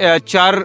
4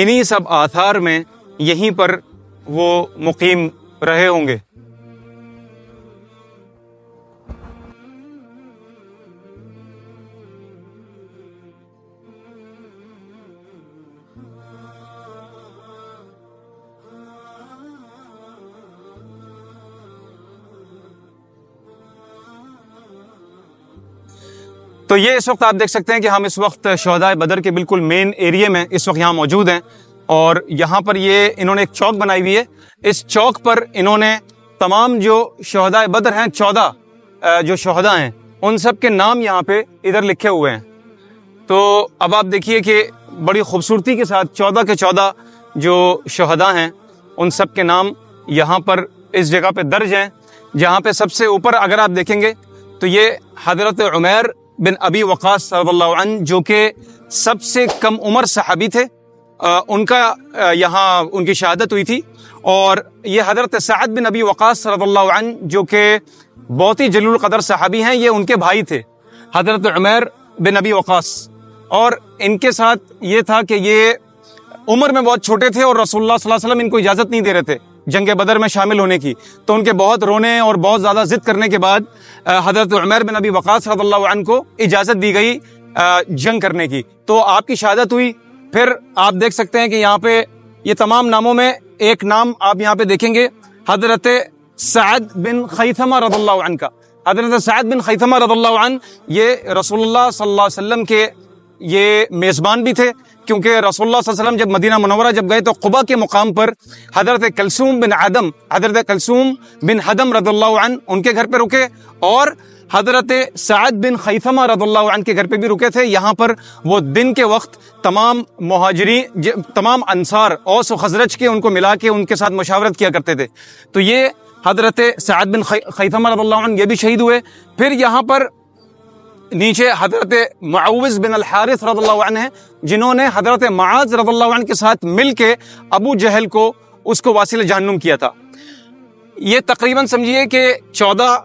انہی سب آثار میں یہیں پر وہ مقیم رہے ہوں گے۔ تو یہ اس وقت آپ دیکھ سکتے ہیں کہ ہم اس وقت شہدائے بدر کے بالکل مین ایریے میں اس وقت یہاں موجود ہیں، اور یہاں پر یہ انہوں نے ایک چوک بنائی ہوئی ہے۔ اس چوک پر انہوں نے تمام جو شہدائے بدر ہیں، 14 جو شہداء ہیں، ان سب کے نام یہاں پہ ادھر لکھے ہوئے ہیں۔ تو اب آپ دیکھیے کہ بڑی خوبصورتی کے ساتھ 14 کے 14 جو شہداء ہیں ان سب کے نام یہاں پر اس جگہ پہ درج ہیں، جہاں پہ سب سے اوپر اگر آپ دیکھیں گے تو یہ حضرت عمیر بن ابی وقاص رضی اللہ عنہ، جو کہ سب سے کم عمر صحابی تھے، ان کا یہاں ان کی شہادت ہوئی تھی۔ اور یہ حضرت سعد بن ابی وقاص رضی اللہ عنہ، جو کہ بہت ہی جلیل القدر صحابی ہیں، یہ ان کے بھائی تھے حضرت عمیر بن ابی وقاص، اور ان کے ساتھ یہ تھا کہ یہ عمر میں بہت چھوٹے تھے، اور رسول اللہ صلی اللہ علیہ وسلم ان کو اجازت نہیں دے رہے تھے جنگ بدر میں شامل ہونے کی۔ تو ان کے بہت رونے اور بہت زیادہ ضد کرنے کے بعد حضرت عمیر بن ابی وقاص رضی اللہ عنہ کو اجازت دی گئی جنگ کرنے کی، تو آپ کی شہادت ہوئی۔ پھر آپ دیکھ سکتے ہیں کہ یہاں پہ یہ تمام ناموں میں ایک نام آپ یہاں پہ دیکھیں گے، حضرت سعد بن خیثمہ رضی اللہ عنہ کا۔ حضرت سعد بن خیثمہ رضی اللہ عنہ یہ رسول اللہ صلی اللہ علیہ وسلم کے یہ میزبان بھی تھے، کیونکہ رسول اللہ صلی اللہ علیہ وسلم جب مدینہ منورہ جب گئے تو قبا کے مقام پر حضرت کلثوم بن حدم رضی اللہ عنہ ان کے گھر پہ رکے، اور حضرت سعد بن خیثمہ رضی اللہ عنہ کے گھر پہ بھی رکے تھے۔ یہاں پر وہ دن کے وقت تمام مہاجرین، تمام انصار، اوس و خزرج کے، ان کو ملا کے ان کے ساتھ مشاورت کیا کرتے تھے۔ تو یہ حضرت سعد بن خیثمہ رضی اللہ عنہ یہ بھی شہید ہوئے۔ پھر یہاں پر نیچے حضرت معوذ بن الحارث رضی اللہ عنہ ہیں، جنہوں نے حضرت معاذ رضی اللہ عنہ کے ساتھ مل کے ابو جہل کو اس کو واصل جہنم کیا تھا۔ یہ تقریباً سمجھیے کہ 14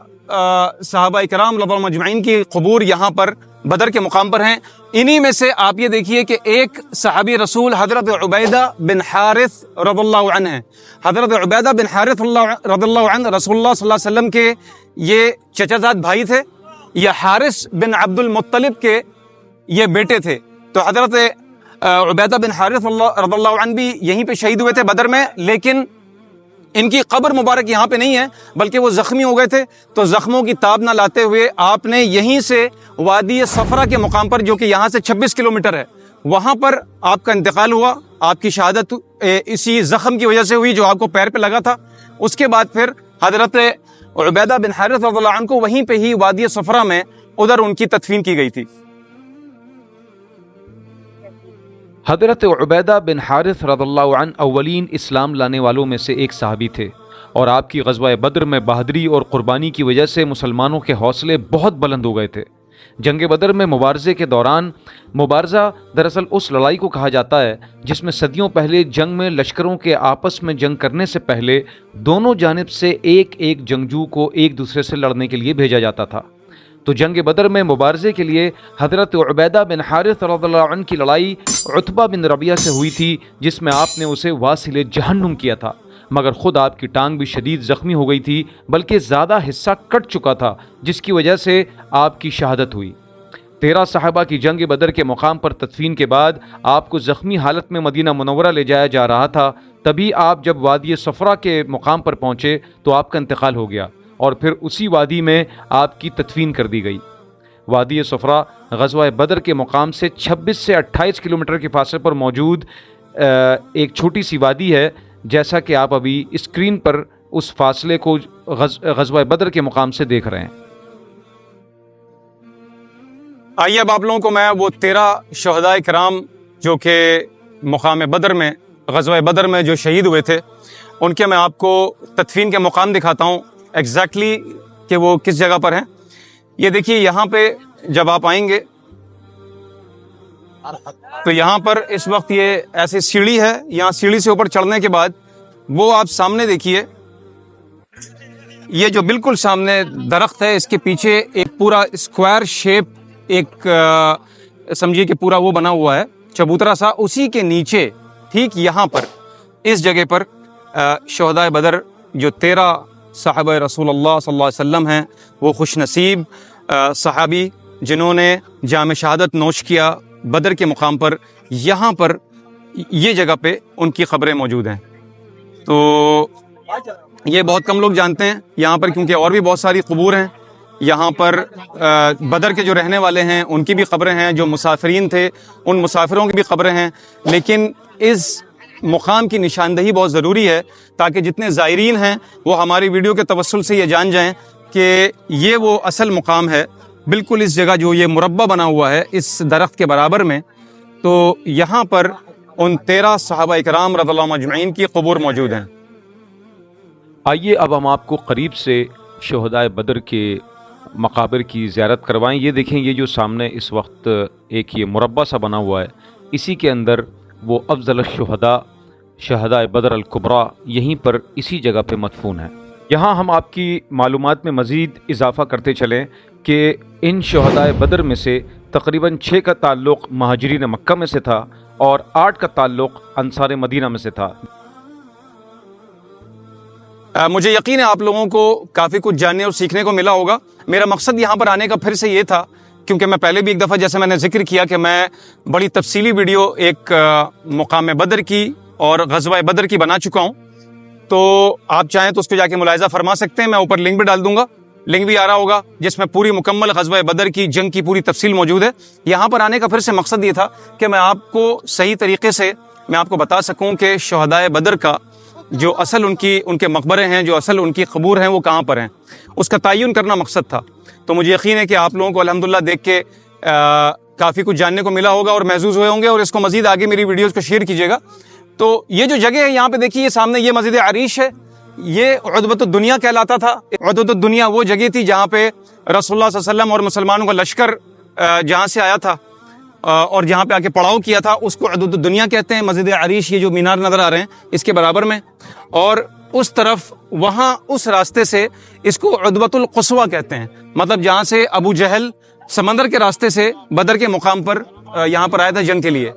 صحابہ کرام رضی اللہ مجمعین کی قبور یہاں پر بدر کے مقام پر ہیں۔ انہی میں سے آپ یہ دیکھیے کہ ایک صحابی رسول حضرت عبیدہ بن حارث رضی اللہ عنہ ہیں۔ حضرت عبیدہ بن حارث رضی اللہ عنہ رسول اللہ صلی اللہ علیہ وسلم کے یہ چچا زاد بھائی تھے، یہ حارث بن عبد المطلب کے یہ بیٹے تھے۔ تو حضرت عبیدہ بن حارث رضی اللہ عنہ بھی یہیں پہ شہید ہوئے تھے بدر میں، لیکن ان کی قبر مبارک یہاں پہ نہیں ہے، بلکہ وہ زخمی ہو گئے تھے۔ تو زخموں کی تاب نہ لاتے ہوئے آپ نے یہیں سے وادی صفرا کے مقام پر، جو کہ یہاں سے 26 کلومیٹر ہے، وہاں پر آپ کا انتقال ہوا۔ آپ کی شہادت اسی زخم کی وجہ سے ہوئی جو آپ کو پیر پہ لگا تھا۔ اس کے بعد پھر حضرت عبیدہ بن حارث رضی اللہ عنہ کو وہیں پہ ہی وادی صفرا میں ادھر ان کی تدفین کی گئی تھی۔ حضرت عبیدہ بن حارث رضی اللہ عنہ اولین اسلام لانے والوں میں سے ایک صحابی تھے، اور آپ کی غزوہ بدر میں بہادری اور قربانی کی وجہ سے مسلمانوں کے حوصلے بہت بلند ہو گئے تھے۔ جنگ بدر میں مبارزے کے دوران، مبارزہ دراصل اس لڑائی کو کہا جاتا ہے جس میں صدیوں پہلے جنگ میں لشکروں کے آپس میں جنگ کرنے سے پہلے دونوں جانب سے ایک ایک جنگجو کو ایک دوسرے سے لڑنے کے لیے بھیجا جاتا تھا۔ تو جنگ بدر میں مبارزے کے لیے حضرت عبیدہ بن حارث رضی اللہ عنہ کی لڑائی عتبہ بن ربیعہ سے ہوئی تھی، جس میں آپ نے اسے واصل جہنم کیا تھا، مگر خود آپ کی ٹانگ بھی شدید زخمی ہو گئی تھی، بلکہ زیادہ حصہ کٹ چکا تھا، جس کی وجہ سے آپ کی شہادت ہوئی۔ 13 صحابہ کی جنگ بدر کے مقام پر تدفین کے بعد آپ کو زخمی حالت میں مدینہ منورہ لے جایا جا رہا تھا۔ تبھی آپ جب وادی صفرا کے مقام پر پہنچے تو آپ کا انتقال ہو گیا، اور پھر اسی وادی میں آپ کی تدفین کر دی گئی۔ وادی صفرا غزوہ بدر کے مقام سے 26 سے 28 کلومیٹر کے فاصلے پر موجود ایک چھوٹی سی وادی ہے، جیسا کہ آپ ابھی اسکرین پر اس فاصلے کو غزوہ بدر کے مقام سے دیکھ رہے ہیں۔ آئیے اب آپ لوگوں کو میں وہ 13 شہداء کرام جو کہ مقام بدر میں، غزوہ بدر میں جو شہید ہوئے تھے، ان کے میں آپ کو تدفین کے مقام دکھاتا ہوں ایگزیکٹلی کہ وہ کس جگہ پر ہیں۔ یہ دیکھیے یہاں پہ جب آپ آئیں گے تو یہاں پر اس وقت یہ ایسی سیڑھی ہے، یہاں سیڑھی سے اوپر چڑھنے کے بعد وہ آپ سامنے دیکھیے، یہ جو بالکل سامنے درخت ہے، اس کے پیچھے ایک پورا اسکوائر شیپ ایک سمجھیے کہ پورا وہ بنا ہوا ہے چبوترا سا، اسی کے نیچے ٹھیک یہاں پر اس جگہ پر شہدائے بدر جو 13 صحابہ رسول اللہ صلی اللہ علیہ وسلم ہیں، وہ خوش نصیب صحابی جنہوں نے جام شہادت نوش کیا بدر کے مقام پر، یہاں پر یہ جگہ پہ ان کی قبریں موجود ہیں۔ تو یہ بہت کم لوگ جانتے ہیں یہاں پر، کیونکہ اور بھی بہت ساری قبور ہیں یہاں پر۔ بدر کے جو رہنے والے ہیں ان کی بھی قبریں ہیں، جو مسافرین تھے ان مسافروں کی بھی قبریں ہیں، لیکن اس مقام کی نشاندہی بہت ضروری ہے تاکہ جتنے زائرین ہیں وہ ہماری ویڈیو کے توسل سے یہ جان جائیں کہ یہ وہ اصل مقام ہے، بالکل اس جگہ جو یہ مربع بنا ہوا ہے اس درخت کے برابر میں، تو یہاں پر ان 13 صحابہ اکرام رضی اللہ عنہم اجمعین کی قبور موجود ہیں۔ آئیے اب ہم آپ کو قریب سے شہدائے بدر کے مقابر کی زیارت کروائیں۔ یہ دیکھیں، یہ جو سامنے اس وقت ایک یہ مربع سا بنا ہوا ہے، اسی کے اندر وہ افضل الشہداء شہدائے بدر الکبریٰ یہیں پر اسی جگہ پہ مدفون ہے۔ یہاں ہم آپ کی معلومات میں مزید اضافہ کرتے چلیں کہ ان شہدائے بدر میں سے تقریباً 6 کا تعلق مہاجرین مکہ میں سے تھا اور 8 کا تعلق انصار مدینہ میں سے تھا۔ مجھے یقین ہے آپ لوگوں کو کافی کچھ جاننے اور سیکھنے کو ملا ہوگا۔ میرا مقصد یہاں پر آنے کا پھر سے یہ تھا، کیونکہ میں پہلے بھی ایک دفعہ جیسے میں نے ذکر کیا کہ میں بڑی تفصیلی ویڈیو ایک مقام بدر کی اور غزوہ بدر کی بنا چکا ہوں، تو آپ چاہیں تو اس کو جا کے ملاحظہ فرما سکتے ہیں۔ میں اوپر لنک بھی ڈال دوں گا، لنک بھی آ رہا ہوگا، جس میں پوری مکمل غزوہ بدر کی جنگ کی پوری تفصیل موجود ہے۔ یہاں پر آنے کا پھر سے مقصد یہ تھا کہ میں آپ کو صحیح طریقے سے میں آپ کو بتا سکوں کہ شہدائے بدر کا جو اصل ان کے مقبرے ہیں، جو اصل ان کی قبور ہیں، وہ کہاں پر ہیں، اس کا تعین کرنا مقصد تھا۔ تو مجھے یقین ہے کہ آپ لوگوں کو الحمدللہ دیکھ کے کافی کچھ جاننے کو ملا ہوگا اور محظوظ ہوئے ہوں گے، اور اس کو مزید آگے میری ویڈیوز کو شیئر کیجیے گا۔ تو یہ جو جگہ ہے یہاں پہ دیکھیے، یہ سامنے یہ مسجد عریش ہے، یہ عدوۃ الدنیا کہلاتا تھا۔ عدوۃ الدنیا وہ جگہ تھی جہاں پہ رسول اللہ صلی اللہ علیہ وسلم اور مسلمانوں کا لشکر جہاں سے آیا تھا اور جہاں پہ آ کے پڑاؤ کیا تھا، اس کو عدوۃ الدنیا کہتے ہیں۔ مسجد عریش یہ جو مینار نظر آ رہے ہیں اس کے برابر میں، اور اس طرف وہاں اس راستے سے اس کو عدوۃ القصویٰ کہتے ہیں، مطلب جہاں سے ابو جہل سمندر کے راستے سے بدر کے مقام پر یہاں پر آیا تھا جنگ کے لیے۔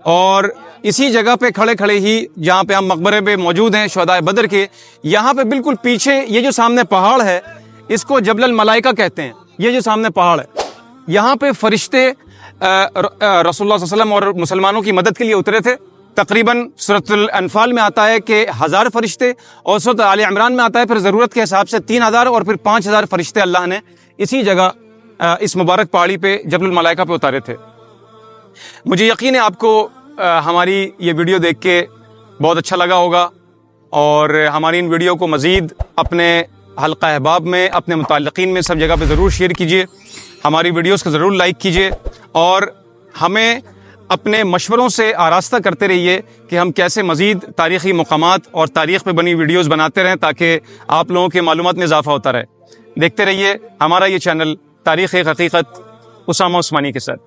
اور اسی جگہ پہ کھڑے کھڑے ہی جہاں پہ ہم مقبرے پہ موجود ہیں شہدائے بدر کے، یہاں پہ بالکل پیچھے یہ جو سامنے پہاڑ ہے اس کو جبل الملائکہ کہتے ہیں۔ یہ جو سامنے پہاڑ ہے یہاں پہ فرشتے رسول اللہ صلی اللہ علیہ وسلم اور مسلمانوں کی مدد کے لیے اترے تھے۔ تقریباً سورۃ الانفال میں آتا ہے کہ 1000 فرشتے، اور سورۃ آل عمران میں آتا ہے پھر ضرورت کے حساب سے 3000 اور پھر 5000 فرشتے اللہ نے اسی جگہ اس مبارک پہاڑی پہ جبل الملائکہ پہ اتارے تھے۔ مجھے یقین ہے آپ کو ہماری یہ ویڈیو دیکھ کے بہت اچھا لگا ہوگا، اور ہماری ان ویڈیو کو مزید اپنے حلقہ احباب میں، اپنے متعلقین میں، سب جگہ پہ ضرور شیئر کیجیے، ہماری ویڈیوز کو ضرور لائک کیجیے، اور ہمیں اپنے مشوروں سے آراستہ کرتے رہیے کہ ہم کیسے مزید تاریخی مقامات اور تاریخ پہ بنی ویڈیوز بناتے رہیں تاکہ آپ لوگوں کے معلومات میں اضافہ ہوتا رہے۔ دیکھتے رہیے ہمارا یہ چینل تاریخ حقیقت اسامہ عثمانی کے ساتھ۔